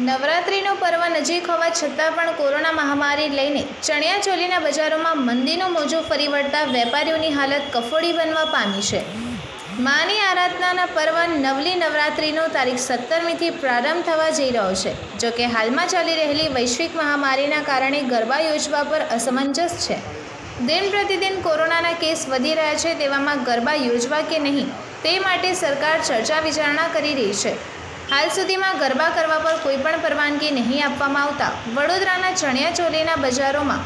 નવરાત્રિનો પર્વ નજીક હોવા છતાં પણ કોરોના મહામારી લઈને ચણિયાચોલીના બજારોમાં મંદીનું મોજું ફરી વળતા વેપારીઓની હાલત કફોડી બનવા પામી છે। માની આરાધનાના પર્વ નવલી નવરાત્રિનો તારીખ 17મીથી પ્રારંભ થવા જઈ રહ્યો છે। જોકે હાલમાં ચાલી રહેલી વૈશ્વિક મહામારીના કારણે ગરબા યોજવા પર અસમંજસ છે। દિન પ્રતિદિન કોરોનાના કેસ વધી રહ્યા છે, તેવામાં ગરબા યોજવા કે નહીં તે માટે સરકાર ચર્ચા વિચારણા કરી રહી છે। હાલ સુધીમાં ગરબા કરવા પર કોઈપણ પરવાનગી નહીં આપવામાં આવતા વડોદરાના ચણિયાચોલીના બજારોમાં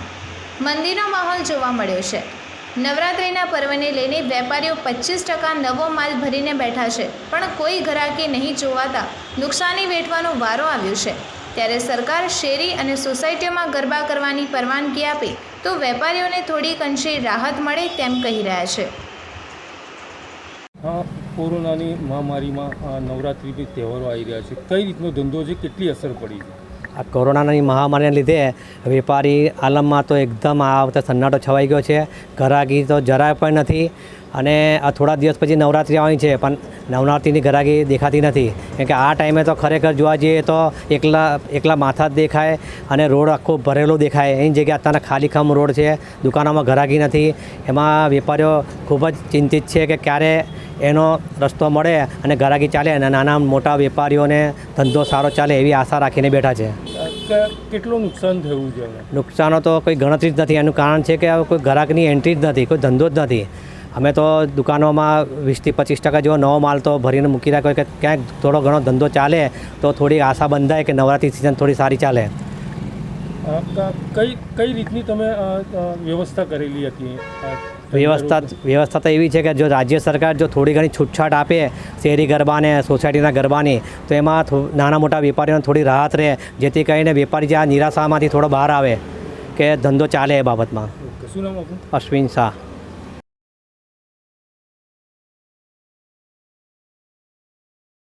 મંદીનો માહોલ જોવા મળ્યો છે। નવરાત્રિના પર્વને લઈને વેપારીઓ 25% નવો માલ ભરીને બેઠા છે, પણ કોઈ ગ્રાહકી નહીં જોવાતા નુકસાની વેઠવાનો વારો આવ્યો છે। ત્યારે સરકાર શેરી અને સોસાયટીઓમાં ગરબા કરવાની પરવાનગી આપે તો વેપારીઓને થોડીક અંશે રાહત મળે તેમ કહી રહ્યા છે। કોરોનાની મહામારીમાં નવરાત્રિ તહેવારો આવી રહ્યા છે, કઈ રીતનો ધંધો છે, કેટલી અસર પડી છે? આ કોરોનાની મહામારીને લીધે વેપારી આલમમાં તો એકદમ આ વખતે સન્નાટો છવાઈ ગયો છે। ગ્રાહકી તો જરાય પણ નથી અને આ થોડા દિવસ પછી નવરાત્રિ આવવાની છે, પણ નવરાત્રિની ગ્રાહકી દેખાતી નથી। કેમ કે આ ટાઈમે તો ખરેખર જોવા જઈએ તો એકલા માથા જ દેખાય અને રોડ આખો ભરેલો દેખાય। એની જગ્યાએ અત્યારના ખાલીખમ રોડ છે, દુકાનોમાં ગ્રાહકી નથી। એમાં વેપારીઓ ખૂબ જ ચિંતિત છે કે ક્યારે એનો રસ્તો મળે અને ગ્રાહકી ચાલે અને નાના મોટા વેપારીઓને ધંધો સારો ચાલે એવી આશા રાખીને બેઠા છે। કેટલું નુકસાન થયું છે? નુકસાનો તો કોઈ ગણતરી જ નથી। એનું કારણ છે કે કોઈ ગ્રાહકની એન્ટ્રી જ નથી, કોઈ ધંધો જ નથી। અમે તો દુકાનોમાં 20થી 25% જેવો નવો માલ તો ભરીને મૂકી રાખ્યો કે ક્યાંક થોડો ઘણો ધંધો ચાલે તો થોડી આશા બંધાય કે નવરાત્રિ સિઝન થોડી સારી ચાલે। કઈ રીતની તમે વ્યવસ્થા કરેલી હતી? વ્યવસ્થા તો એવી છે કે જો રાજ્ય સરકાર જો થોડી ઘણી છૂટછાટ આપે શહેરી ગરબાને સોસાયટીના ગરબાની તો એમાં નાના મોટા વેપારીઓને થોડી રાહત રહે, જેથી કરીને વેપારી જે આ નિરાશામાંથી થોડો બહાર આવે કે ધંધો ચાલે એ બાબતમાં। શું નામ આપનું? અશ્વિન શાહ।